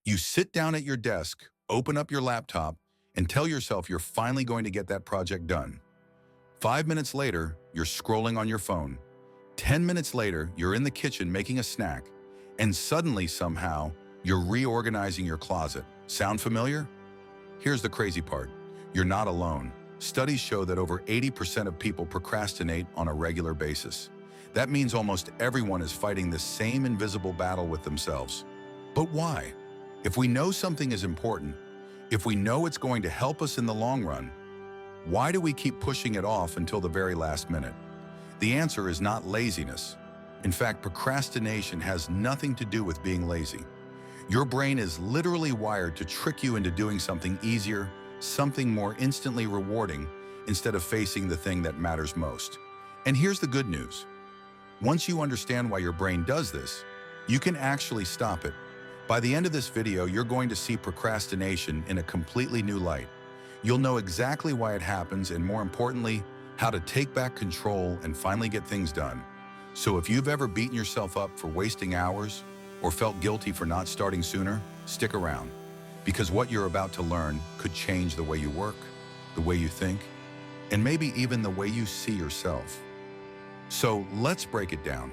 You sit down at your desk, open up your laptop, and tell yourself you're finally going to get that project done. 5 minutes later, you're scrolling on your phone. 10 minutes later, you're in the kitchen making a snack, and suddenly, somehow, you're reorganizing your closet. Sound familiar? Here's the crazy part. You're not alone. Studies show that over 80% of people procrastinate on a regular basis. That means almost everyone is fighting the same invisible battle with themselves. But why? If we know something is important, if we know it's going to help us in the long run, why do we keep pushing it off until the very last minute? The answer is not laziness. In fact, procrastination has nothing to do with being lazy. Your brain is literally wired to trick you into doing something easier, something more instantly rewarding, instead of facing the thing that matters most. And here's the good news. Once you understand why your brain does this, you can actually stop it. By the end of this video, you're going to see procrastination in a completely new light. You'll know exactly why it happens and, more importantly, how to take back control and finally get things done. So if you've ever beaten yourself up for wasting hours or felt guilty for not starting sooner, stick around. Because what you're about to learn could change the way you work, the way you think, and maybe even the way you see yourself. So let's break it down.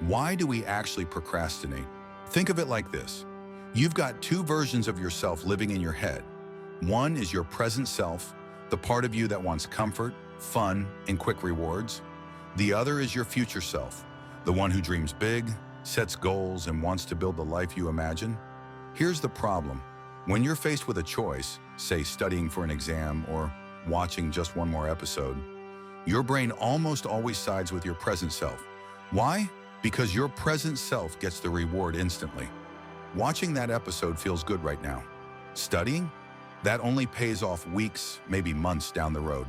Why do we actually procrastinate? Think of it like this. You've got two versions of yourself living in your head. One is your present self, the part of you that wants comfort, fun, and quick rewards. The other is your future self, the one who dreams big, sets goals, and wants to build the life you imagine. Here's the problem. When you're faced with a choice, say studying for an exam or watching just one more episode, your brain almost always sides with your present self. Why? Because your present self gets the reward instantly. Watching that episode feels good right now. Studying? That only pays off weeks, maybe months down the road.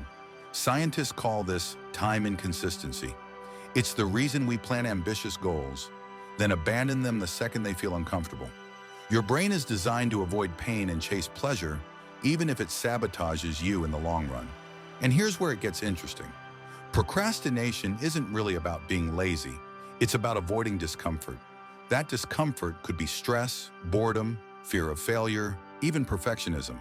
Scientists call this time inconsistency. It's the reason we plan ambitious goals, then abandon them the second they feel uncomfortable. Your brain is designed to avoid pain and chase pleasure, even if it sabotages you in the long run. And here's where it gets interesting. Procrastination isn't really about being lazy. It's about avoiding discomfort. That discomfort could be stress, boredom, fear of failure, even perfectionism.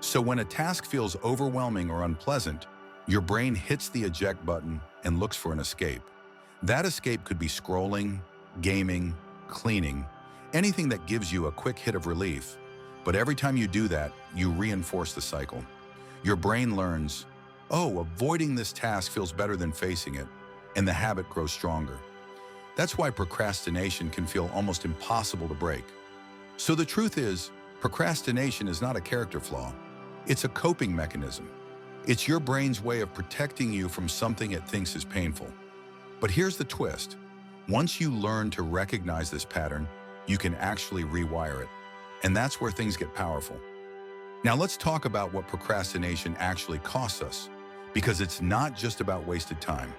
So when a task feels overwhelming or unpleasant, your brain hits the eject button and looks for an escape. That escape could be scrolling, gaming, cleaning, anything that gives you a quick hit of relief. But every time you do that, you reinforce the cycle. Your brain learns, oh, avoiding this task feels better than facing it, and the habit grows stronger. That's why procrastination can feel almost impossible to break. So the truth is, procrastination is not a character flaw. It's a coping mechanism. It's your brain's way of protecting you from something it thinks is painful. But here's the twist. Once you learn to recognize this pattern, you can actually rewire it. And that's where things get powerful. Now let's talk about what procrastination actually costs us, because it's not just about wasted time.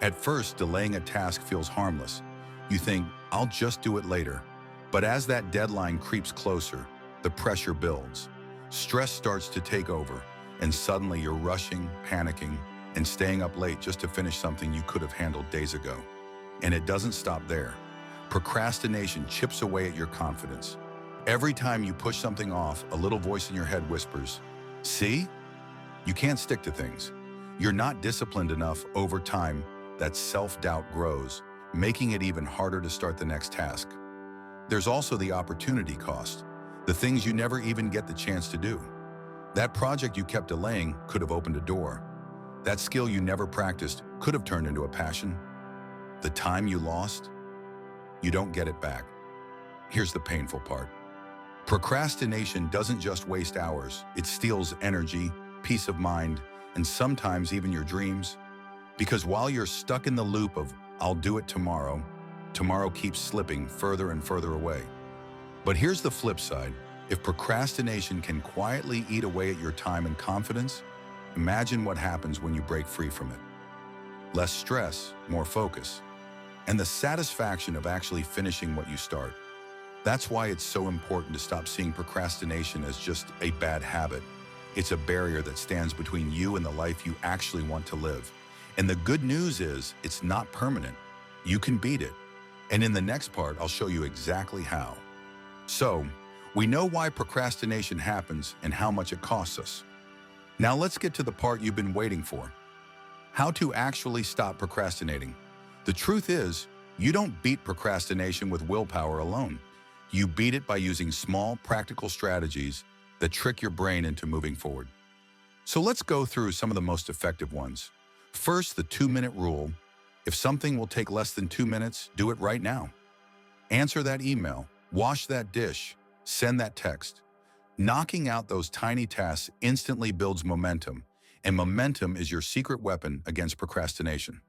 At first, delaying a task feels harmless. You think, I'll just do it later. But as that deadline creeps closer, the pressure builds. Stress starts to take over, and suddenly you're rushing, panicking, and staying up late just to finish something you could have handled days ago. And it doesn't stop there. Procrastination chips away at your confidence. Every time you push something off, a little voice in your head whispers, see? You can't stick to things. You're not disciplined enough. Over time, that self-doubt grows, making it even harder to start the next task. There's also the opportunity cost, the things you never even get the chance to do. That project you kept delaying could have opened a door. That skill you never practiced could have turned into a passion. The time you lost, you don't get it back. Here's the painful part. Procrastination doesn't just waste hours. It steals energy, peace of mind, and sometimes even your dreams. Because while you're stuck in the loop of, I'll do it tomorrow, tomorrow keeps slipping further and further away. But here's the flip side. If procrastination can quietly eat away at your time and confidence, imagine what happens when you break free from it. Less stress, more focus, and the satisfaction of actually finishing what you start. That's why it's so important to stop seeing procrastination as just a bad habit. It's a barrier that stands between you and the life you actually want to live. And the good news is, it's not permanent. You can beat it. And in the next part, I'll show you exactly how. So, We know why procrastination happens and how much it costs us. Now let's get to the part you've been waiting for. How to actually stop procrastinating. The truth is, you don't beat procrastination with willpower alone. You beat it by using small, practical strategies that trick your brain into moving forward. So let's go through some of the most effective ones. First, the 2-minute rule. If something will take less than 2 minutes, do it right now. Answer that email, wash that dish, send that text. Knocking out those tiny tasks instantly builds momentum, and momentum is your secret weapon against procrastination.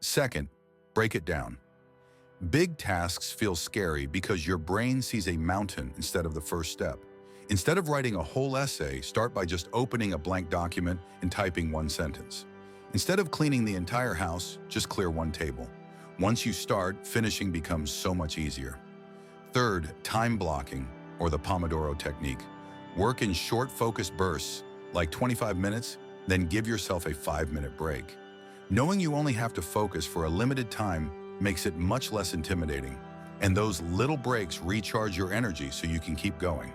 Second, break it down. Big tasks feel scary because your brain sees a mountain instead of the first step. Instead of writing a whole essay, start by just opening a blank document and typing one sentence. Instead of cleaning the entire house, just clear one table. Once you start, finishing becomes so much easier. Third, time blocking, or the Pomodoro technique. Work in short, focused bursts, like 25 minutes, then give yourself a 5-minute break. Knowing you only have to focus for a limited time makes it much less intimidating, and those little breaks recharge your energy so you can keep going.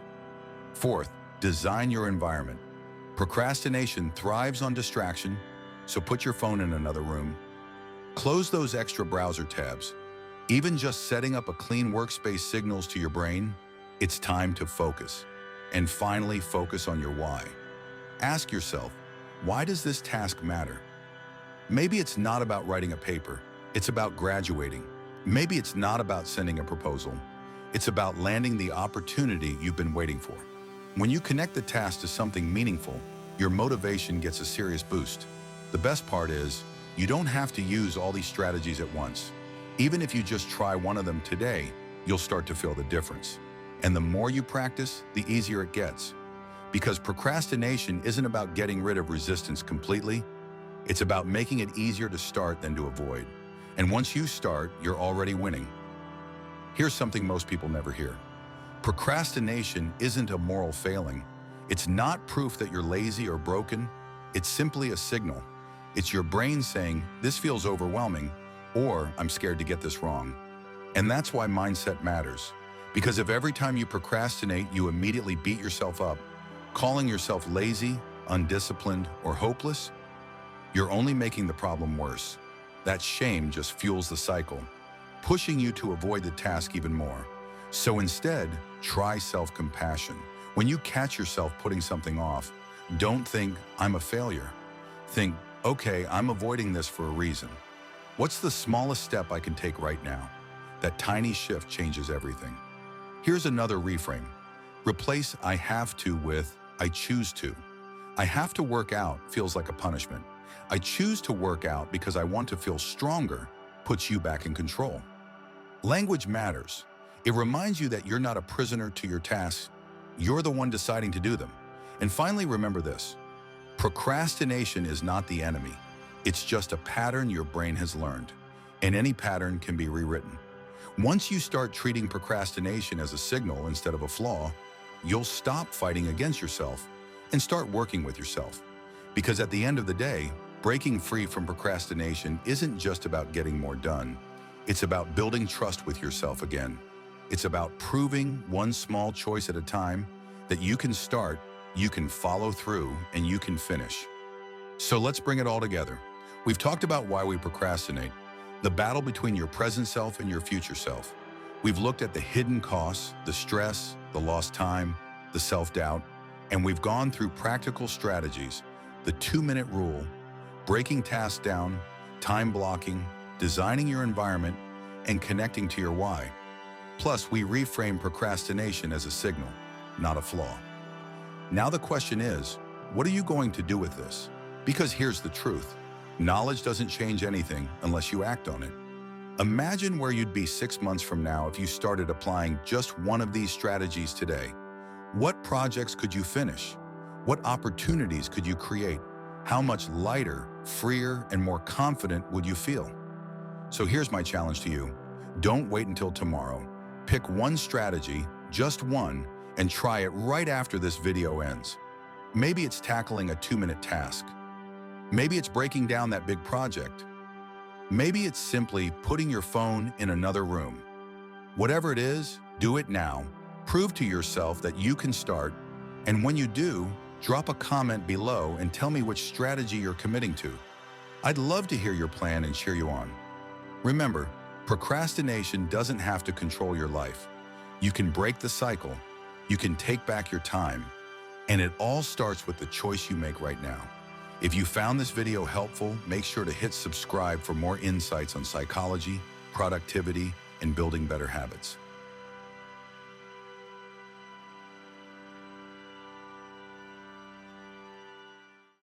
Fourth, design your environment. Procrastination thrives on distraction, so put your phone in another room. Close those extra browser tabs. Even just setting up a clean workspace signals to your brain, it's time to focus. And finally, focus on your why. Ask yourself, why does this task matter? Maybe it's not about writing a paper, it's about graduating. Maybe it's not about sending a proposal, it's about landing the opportunity you've been waiting for. When you connect the task to something meaningful, your motivation gets a serious boost. The best part is, you don't have to use all these strategies at once. Even if you just try one of them today, you'll start to feel the difference. And the more you practice, the easier it gets. Because procrastination isn't about getting rid of resistance completely, it's about making it easier to start than to avoid. And once you start, you're already winning. Here's something most people never hear. Procrastination isn't a moral failing. It's not proof that you're lazy or broken. It's simply a signal. It's your brain saying, this feels overwhelming, or I'm scared to get this wrong. And that's why mindset matters. Because if every time you procrastinate, you immediately beat yourself up, calling yourself lazy, undisciplined, or hopeless, you're only making the problem worse. That shame just fuels the cycle, pushing you to avoid the task even more. So instead, try self-compassion. When you catch yourself putting something off, don't think, I'm a failure. Think, okay, I'm avoiding this for a reason. What's the smallest step I can take right now? That tiny shift changes everything. Here's another reframe. Replace I have to with I choose to. I have to work out feels like a punishment. I choose to work out because I want to feel stronger puts you back in control. Language matters. It reminds you that you're not a prisoner to your tasks. You're the one deciding to do them. And finally, remember this. Procrastination is not the enemy. It's just a pattern your brain has learned. And any pattern can be rewritten. Once you start treating procrastination as a signal instead of a flaw, you'll stop fighting against yourself and start working with yourself. Because at the end of the day, breaking free from procrastination isn't just about getting more done. It's about building trust with yourself again. It's about proving one small choice at a time that you can start, you can follow through, and you can finish. So let's bring it all together. We've talked about why we procrastinate, the battle between your present self and your future self. We've looked at the hidden costs, the stress, the lost time, the self-doubt, and we've gone through practical strategies, the 2-minute rule, breaking tasks down, time blocking, designing your environment, and connecting to your why. Plus, we reframe procrastination as a signal, not a flaw. Now the question is, what are you going to do with this? Because here's the truth. Knowledge doesn't change anything unless you act on it. Imagine where you'd be 6 months from now if you started applying just one of these strategies today. What projects could you finish? What opportunities could you create? How much lighter, freer, and more confident would you feel? So here's my challenge to you. Don't wait until tomorrow. Pick one strategy, just one, and try it right after this video ends. Maybe it's tackling a 2-minute task. Maybe it's breaking down that big project. Maybe it's simply putting your phone in another room. Whatever it is, do it now Prove to yourself that you can start, and when you do, drop a comment below and tell me which strategy you're committing to. I'd love to hear your plan and cheer you on. Remember, procrastination doesn't have to control your life. You can break the cycle, you can take back your time, and it all starts with the choice you make right now. If you found this video helpful, make sure to hit subscribe for more insights on psychology, productivity, and building better habits.